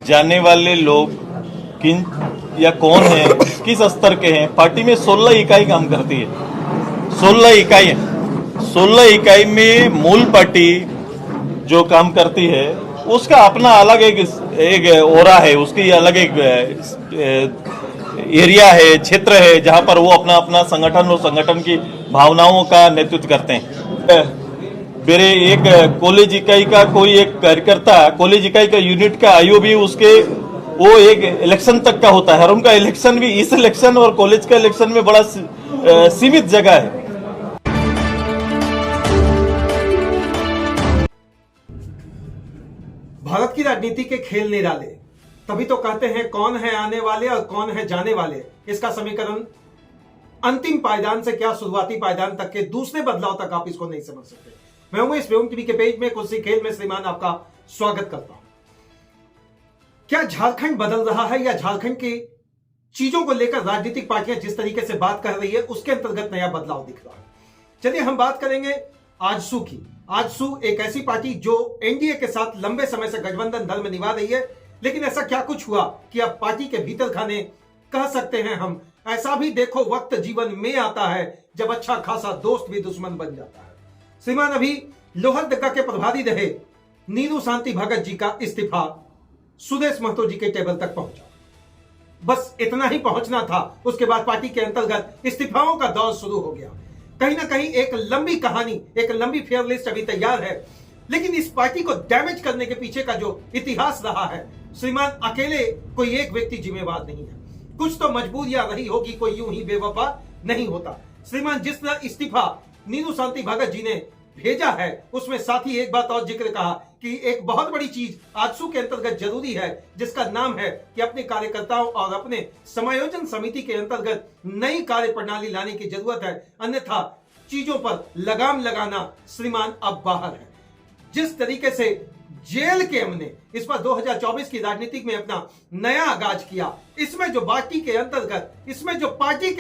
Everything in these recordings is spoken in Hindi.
जाने वाले लोग किन या कौन है, किस स्तर के हैं। पार्टी में 16 इकाई काम करती है। 16 इकाई है। 16 इकाई में मूल पार्टी जो काम करती है उसका अपना अलग एक ओरा है, उसकी अलग एक एरिया है, क्षेत्र है, जहां पर वो अपना अपना संगठन और संगठन की भावनाओं का नेतृत्व करते हैं। मेरे एक कॉलेज इकाई का कोई एक कार्यकर्ता, कॉलेज इकाई का यूनिट का आयु भी उसके वो एक इलेक्शन तक का होता है, और उनका इलेक्शन भी इस इलेक्शन और कॉलेज का इलेक्शन में बड़ा सीमित जगह है। भारत की राजनीति के खेल निराले, तभी तो कहते हैं कौन है आने वाले और कौन है जाने वाले। इसका समीकरण अंतिम पायदान से क्या शुरुआती पायदान तक के दूसरे बदलाव तक आप इसको नहीं समझ सकते। मैं उमेश बेगम टीवी के पेज में कुर्सी खेल में श्रीमान आपका स्वागत करता हूं। क्या झारखंड बदल रहा है या झारखंड की चीजों को लेकर राजनीतिक पार्टियां जिस तरीके से बात कर रही है उसके अंतर्गत नया बदलाव दिख रहा है। चलिए हम बात करेंगे आजसू की। आजसू एक ऐसी पार्टी जो एनडीए के साथ लंबे समय से गठबंधन धर्म निभा रही है, लेकिन ऐसा क्या कुछ हुआ कि अब पार्टी के भीतर खाने कह सकते हैं हम, ऐसा भी देखो वक्त जीवन में आता है जब अच्छा खासा दोस्त भी दुश्मन बन जाता है। श्रीमान अभी लोहरदगा के प्रभारी रहे नीरू शांति भगत जी का इस्तीफा सुदेश महतो जी के टेबल तक पहुंचा। बस इतना ही पहुंचना था, उसके बाद पार्टी के अंतर्गत इस्तीफाओं का दौर शुरू हो गया। कहीं ना कहीं एक लंबी कहानी, एक लंबी फेयर लिस्ट अभी तैयार है, लेकिन इस पार्टी को डैमेज करने के पीछे का जो इतिहास रहा है, श्रीमान अकेले कोई एक व्यक्ति जिम्मेवार नहीं है। कुछ तो मजबूरियां रही होगी, कोई यूं ही बेवफा नहीं होता। श्रीमान जिस तरह इस्तीफा नीरू शांति भगत जी ने भेजा है, उसमें साथ ही एक बात और जिक्र कहा कि एक बहुत बड़ी चीज आजसू के अंतर्गत जरूरी है, जिसका नाम है कि अपने कार्यकर्ताओं और अपने समायोजन समिति के अंतर्गत नई कार्य प्रणाली लाने की जरूरत है, अन्यथा चीजों पर लगाम लगाना श्रीमान अब बाहर है। जिस तरीके से जेल के हमने इस पर 2024 की राजनीति में अपना नया आगाज किया, इसमें जो पार्टी के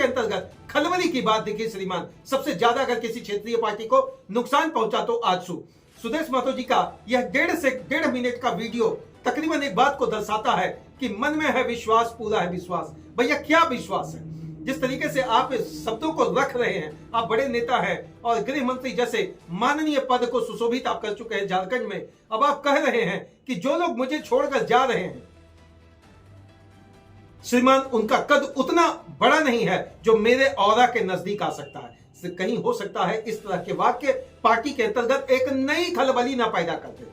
अंतर्गत खलबली की बात दिखी श्रीमान, सबसे ज्यादा अगर किसी क्षेत्रीय पार्टी को नुकसान पहुंचा तो आजसू। सुदेश महतो जी का यह 1.5 मिनट का वीडियो तकरीबन एक बात को दर्शाता है कि मन में है विश्वास, पूरा है विश्वास। भैया क्या विश्वास है? जिस तरीके से आप शब्दों को रख रहे हैं, आप बड़े नेता हैं और गृह मंत्री जैसे माननीय पद को सुशोभित आप कर चुके हैं झारखंड में। अब आप कह रहे हैं कि जो लोग मुझे छोड़कर जा रहे हैं श्रीमान, उनका कद उतना बड़ा नहीं है जो मेरे औरा के नजदीक आ सकता है। कहीं हो सकता है इस तरह के वाक्य पार्टी के अंतर्गत एक नई खलबली ना पैदा कर दे।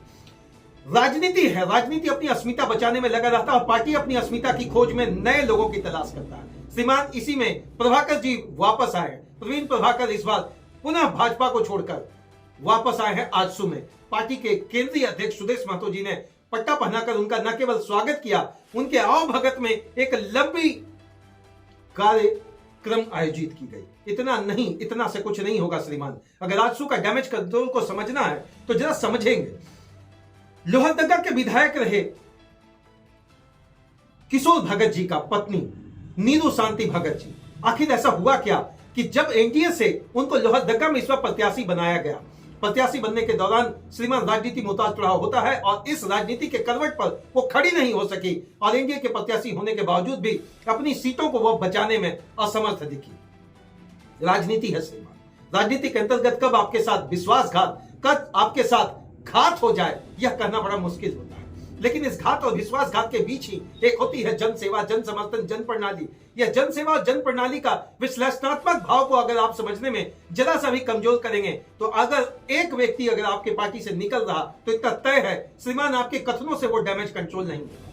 राजनीति है, राजनीति अपनी अस्मिता बचाने में लगा रहता है और पार्टी अपनी अस्मिता की खोज में नए लोगों की तलाश करता है। श्रीमान इसी में प्रभाकर जी वापस आए। प्रवीण प्रभाकर इस बार पुनः भाजपा को छोड़कर वापस आए हैं आजसू में। पार्टी के केंद्रीय अध्यक्ष सुदेश महतो जी ने पट्टा पहनाकर उनका न केवल स्वागत किया, उनके आओ भगत में एक लंबी कार्यक्रम आयोजित की गई। इतना से कुछ नहीं होगा श्रीमान। अगर आजसू का डैमेज कंट्रोल को समझना है तो जरा समझेंगे। लोहरदगा के विधायक रहे किशोर भगत जी का पत्नी नीरू शांति भगत जी, आखिर ऐसा हुआ क्या कि जब एनडीए से उनको लोहरदगा में इस बार प्रत्याशी बनाया गया, प्रत्याशी बनने के दौरान श्रीमान राजनीति में उतार चढ़ाव होता है और इस राजनीति के करवट पर वो खड़ी नहीं हो सकी और एनडीए के प्रत्याशी होने के बावजूद भी अपनी सीटों को वो बचाने में असमर्थ दिखी। राजनीति है श्रीमान। राजनीति के अंतर्गत कब आपके साथ विश्वासघात, कब आपके साथ घात हो जाए, यह कहना बड़ा मुश्किल होता है। लेकिन इस घात और विश्वासघात के बीच ही एक होती है जन सेवा, जन समर्थन, जन प्रणाली। यह जन सेवा और जन प्रणाली का विश्लेषणात्मक भाव को अगर आप समझने में जरा सा भी कमजोर करेंगे तो अगर एक व्यक्ति अगर आपके पार्टी से निकल रहा तो इतना तय है श्रीमान, आपके कथनों से वो डैमेज कंट्रोल नहीं होगा।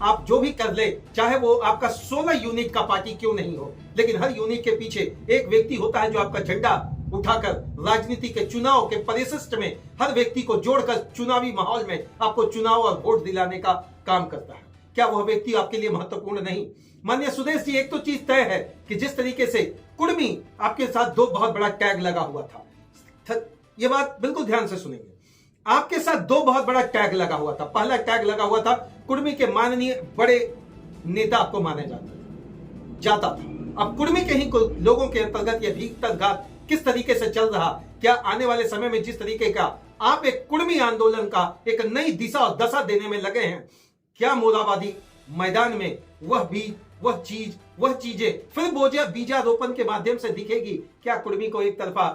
आप जो भी कर ले, चाहे वो आपका 16 यूनिट का पार्टी क्यों नहीं हो, लेकिन हर यूनिट के पीछे एक व्यक्ति होता है जो आपका झंडा उठाकर राजनीति के चुनाव के परिशिष्ट में हर व्यक्ति को जोड़कर चुनावी माहौल में आपको चुनाव और वोट दिलाने का काम करता है। क्या वह व्यक्ति आपके लिए महत्वपूर्ण नहीं? माननीय सुदेश जी, एक तो चीज तय है कि जिस तरीके से कुर्मी आपके साथ दो बहुत बड़ा टैग लगा हुआ था, यह बात बिल्कुल ध्यान से सुनेंगे। आपके साथ दो बहुत बड़ा टैग लगा हुआ था। पहला टैग लगा हुआ था कुर्मी के माननीय बड़े नेता आपको माना जाता था। अब कुर्मी के ही लोगों के अंतर्गत यह भीतर घात किस तरीके से चल रहा, क्या आने वाले समय में जिस तरीके का आप एक कुर्मी आंदोलन का एक नई दिशा और दशा देने में लगे हैं, क्या मोराबादी मैदान में वह चीजें फिर बीजारोपण के माध्यम से दिखेगी? क्या कुर्मी को एक तरफा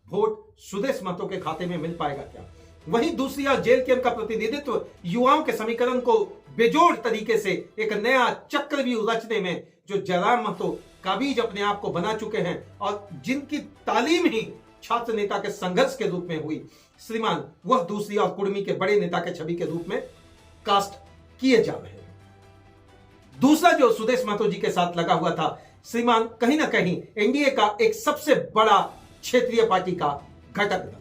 वोट सुदेश महतो के खाते में मिल पाएगा क्या? वहीं दूसरी ओर जेल कैंप का प्रतिनिधित्व युवाओं के समीकरण को बेजोड़ तरीके से एक नया चक्रव्यूह रचने में जो जयराम महतो काबिज अपने आप को बना चुके हैं और जिनकी तालीम ही छात्र नेता के संघर्ष के रूप में हुई, श्रीमान वह दूसरी और कुर्मी के बड़े नेता के छवि के रूप में कास्ट किए जा रहे हैं। दूसरा जो सुदेश महतो जी के साथ लगा हुआ था श्रीमान, कहीं ना कहीं एनडीए का एक सबसे बड़ा क्षेत्रीय पार्टी का घटक था।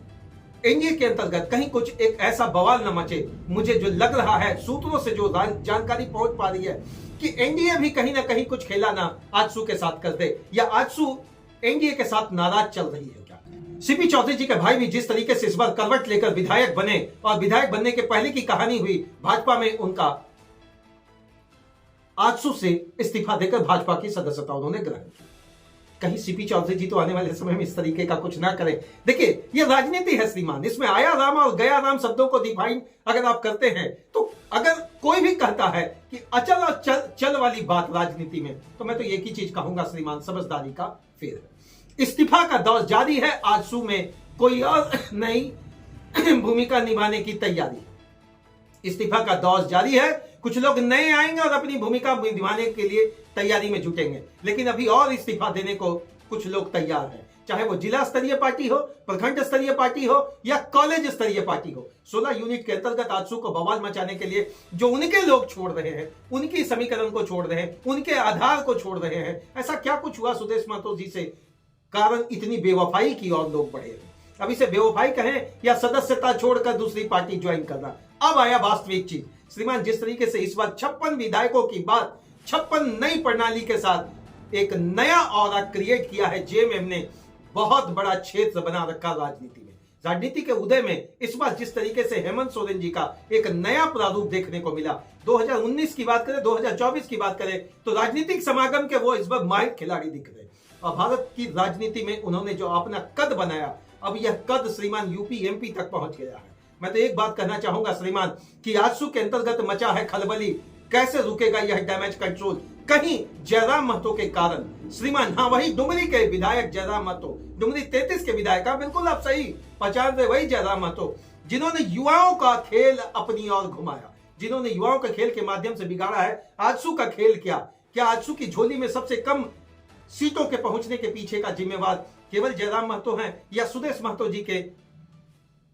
एनडीए के अंतर्गत कहीं कुछ एक ऐसा बवाल न मचे, मुझे जो लग रहा है सूत्रों से जो जानकारी पहुंच पा रही है कि एनडीए भी कहीं ना कहीं कुछ खेला ना आजसू के साथ कर दे, या आजसू एनडीए के साथ नाराज चल रही है क्या? सीपी चौधरी जी के भाई भी जिस तरीके से इस बार करवट लेकर विधायक बने और विधायक बनने के पहले की कहानी हुई, भाजपा में उनका आजसू से इस्तीफा देकर भाजपा की सदस्यता उन्होंने ग्रहण की। कहीं सीपी चौधरी जी तो आने वाले समय में इस तरीके का कुछ ना करें। देखिए, यह राजनीति है श्रीमान, इसमें आया राम और गया राम शब्दों को डिफाइन अगर आप करते हैं तो अगर कोई भी कहता है कि अचल और चल वाली बात राजनीति में, तो मैं तो एक ही चीज कहूंगा श्रीमान, समझदारी का फेर है। इस्तीफा का दौर जारी है, आजसू में कोई और नई भूमिका निभाने की तैयारी। इस्तीफा का दौर जारी है, कुछ लोग नए आएंगे और अपनी भूमिका निभाने के लिए तैयारी में जुटेंगे, लेकिन अभी और इस्तीफा देने को कुछ लोग तैयार हैं, चाहे वो जिला स्तरीय पार्टी हो, प्रखंड स्तरीय पार्टी हो या कॉलेज स्तरीय पार्टी हो। 16 यूनिट के अंतर्गत आजसू को बवाल मचाने के लिए जो उनके लोग छोड़ रहे हैं, उनकी समीकरण को छोड़ रहे हैं, उनके आधार को छोड़ रहे हैं, ऐसा क्या कुछ हुआ सुदेश महतो जी से कारण इतनी बेवफाई की और लोग बढ़े हैं? अब इसे बेवफाई कहें या सदस्यता छोड़कर दूसरी पार्टी ज्वाइन करना। अब आया वास्तविक चीज श्रीमान, जिस तरीके से इस बार 56 विधायकों की बात 56 नई प्रणाली के साथ एक नया ऑरा क्रिएट किया है जेएमएम ने, बहुत बड़ा क्षेत्र बना रखा राजनीति में। राजनीति के उदय में इस बार जिस तरीके से हेमंत सोरेन जी का एक नया प्रारूप देखने को मिला, 2019 की बात करें, 2024 की बात करें, तो राजनीतिक समागम के वो इस बार माहिर खिलाड़ी दिख रहे। और भारत की राजनीति में उन्होंने जो अपना कद बनाया, अब यह कद श्रीमान यूपी एमपी तक पहुंच गया है। मैं तो एक बात कहना चाहूंगा श्रीमान कि आजसू के अंतर्गत मचा है खलबली, कैसे रुकेगा यह डैमेज कंट्रोल? कहीं जयराम महतो के कारण श्रीमान, हाँ वही डुमरी के विधायक जयराम महतो, डुमरी 33 के विधायक, बिल्कुल आप सही पहचान रहे, वही जयराम महतो जिन्होंने युवाओं का खेल अपनी ओर घुमाया, जिन्होंने युवाओं के खेल के माध्यम से बिगाड़ा है आजसू का खेल। क्या आजसू की झोली में सबसे कम सीटों के पहुंचने के पीछे का जिम्मेवार केवल जयराम महतो हैं या सुदेश महतो जी के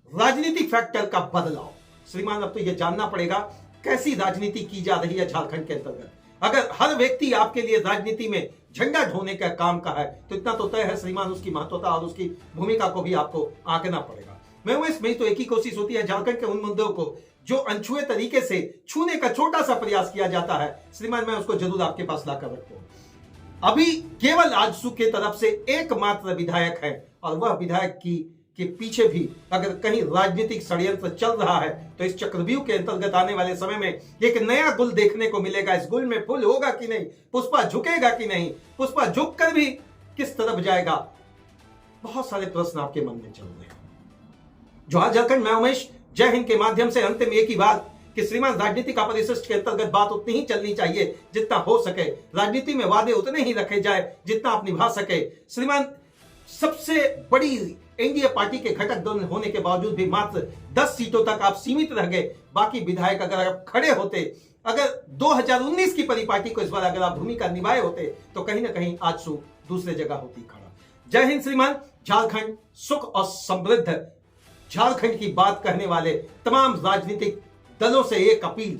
राजनीतिक फैक्टर का बदलाव? श्रीमान, अब तो यह जानना पड़ेगा कैसी राजनीति की जा रही है झारखंड के अंतर्गत। अगर हर व्यक्ति आपके लिए राजनीति में झंडा ढोने का काम का है तो इतना तो तय है श्रीमान, उसकी महत्वता और उसकी भूमिका को भी आपको आंकना पड़ेगा। मैं तो एक ही कोशिश होती है झारखंड के उन मुद्दों को जो अनछुए तरीके से छूने का छोटा सा प्रयास किया जाता है श्रीमान, मैं उसको जरूर आपके पास लाकर रखूं। अभी केवल आजसू के तरफ से एकमात्र विधायक है और वह विधायक के पीछे भी अगर कहीं राजनीतिक षड्यंत्र चल रहा है तो इस चक्रव्यूह के अंतर्गत आने वाले समय में एक नया गुल देखने को मिलेगा। इस गुल में फूल होगा कि नहीं, पुष्पा झुकेगा कि नहीं, पुष्पा झुककर भी किस तरफ जाएगा, बहुत सारे प्रश्न आपके मन में चल रहे हैं। जोहार झारखंड, मैं उमेश, जय हिंद के माध्यम से अंतिम एक ही बात कि श्रीमान, राजनीति का परिशिष्ट के अंतर्गत बात उतनी ही चलनी चाहिए जितना हो सके। राजनीति में वादे उतने ही रखे जाए जितना आप निभा सके। श्रीमान, सबसे बड़ी एनडीए पार्टी के घटक दल होने के बावजूद भी मात्र 10 सीटों तक आप सीमित रह गए। बाकी विधायक अगर आप खड़े होते, अगर 2019 की परिपाटी को इस बार अगर आप भूमिका निभाए होते तो कहीं ना कहीं आजसू दूसरे जगह होती खड़ा। जय हिंद श्रीमान। झारखंड सुख और समृद्ध झारखंड की बात कहने वाले तमाम राजनीतिक दलों से एक अपील,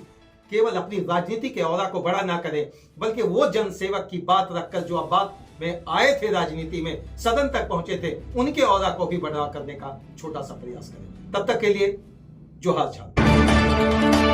केवल अपनी राजनीति के औरा को बड़ा ना करें, बल्कि वो जनसेवक की बात रखकर जो अब बात में आए थे राजनीति में, सदन तक पहुंचे थे, उनके औरा को भी बड़ा करने का छोटा सा प्रयास करें। तब तक के लिए जोहार झारखंड।